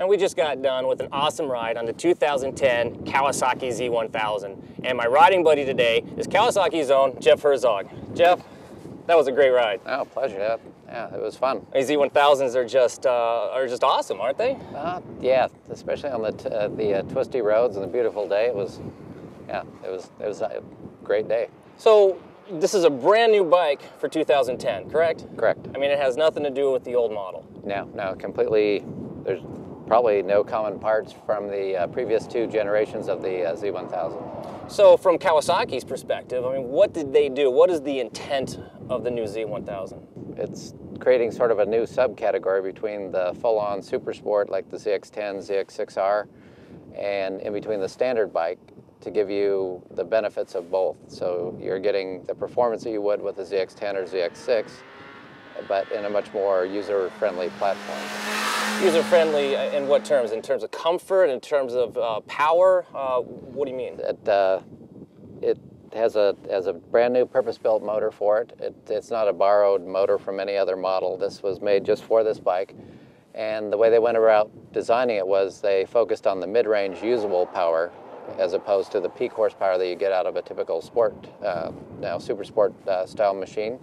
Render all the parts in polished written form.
And we just got done with an awesome ride on the 2010 Kawasaki Z1000. And my riding buddy today is Kawasaki's own Jeff Herzog. Jeff, that was a great ride. Oh, pleasure. Yeah, it was fun. These Z1000s are just awesome, aren't they? Yeah, especially on the twisty roads and the beautiful day. It was a great day. So this is a brand new bike for 2010, correct? Correct. I mean, it has nothing to do with the old model. No, completely. There's probably no common parts from the previous two generations of the Z1000. So from Kawasaki's perspective, I mean, what did they do? What is the intent of the new Z1000? It's creating sort of a new subcategory between the full-on super sport like the ZX10, ZX6R, and in between the standard bike to give you the benefits of both. So you're getting the performance that you would with the ZX10 or ZX6, but in a much more user-friendly platform. User-friendly in what terms? In terms of comfort, in terms of power? What do you mean? It has a brand new purpose-built motor for it. It's not a borrowed motor from any other model. This was made just for this bike. And the way they went about designing it was they focused on the mid-range usable power as opposed to the peak horsepower that you get out of a typical sport, super sport style machine.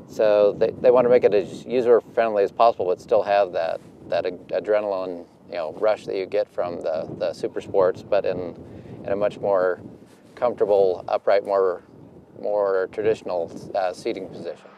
So they want to make it as user-friendly as possible, but still have that adrenaline rush that you get from the super sports, but in a much more comfortable, upright, more traditional seating position.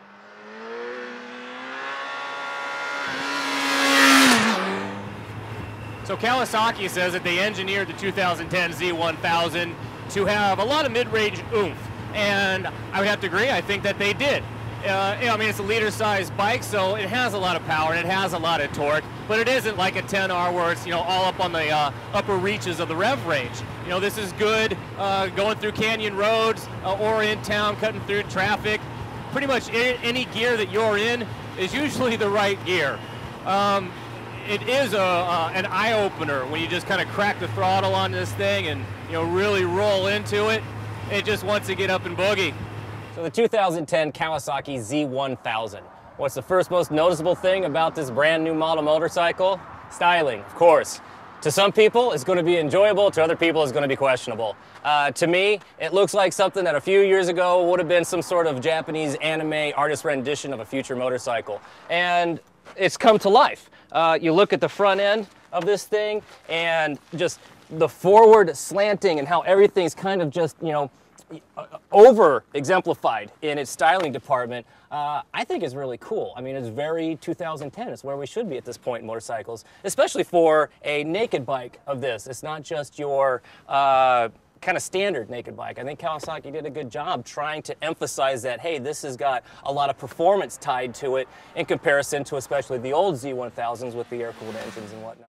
So Kawasaki says that they engineered the 2010 Z1000 to have a lot of mid-range oomph, and I would have to agree. I think that they did. I mean, it's a liter-sized bike, so it has a lot of power and it has a lot of torque, but it isn't like a 10R where it's all up on the upper reaches of the rev range. This is good going through canyon roads or in town, cutting through traffic. Pretty much any gear that you're in is usually the right gear. It is an eye-opener when you just kind of crack the throttle on this thing and really roll into it. It just wants to get up and boogie. So the 2010 Kawasaki Z1000. What's the first most noticeable thing about this brand new model motorcycle? Styling, of course. To some people, it's going to be enjoyable. To other people, it's going to be questionable. To me, it looks like something that a few years ago would have been some sort of Japanese anime artist rendition of a future motorcycle. And it's come to life. You look at the front end of this thing and just the forward slanting and how everything's kind of just, over exemplified in its styling department, I think is really cool. I mean, it's very 2010. It's where we should be at this point in motorcycles, especially for a naked bike of this. It's not just your kind of standard naked bike. I think Kawasaki did a good job trying to emphasize that, hey, this has got a lot of performance tied to it in comparison to especially the old Z1000s with the air-cooled engines and whatnot.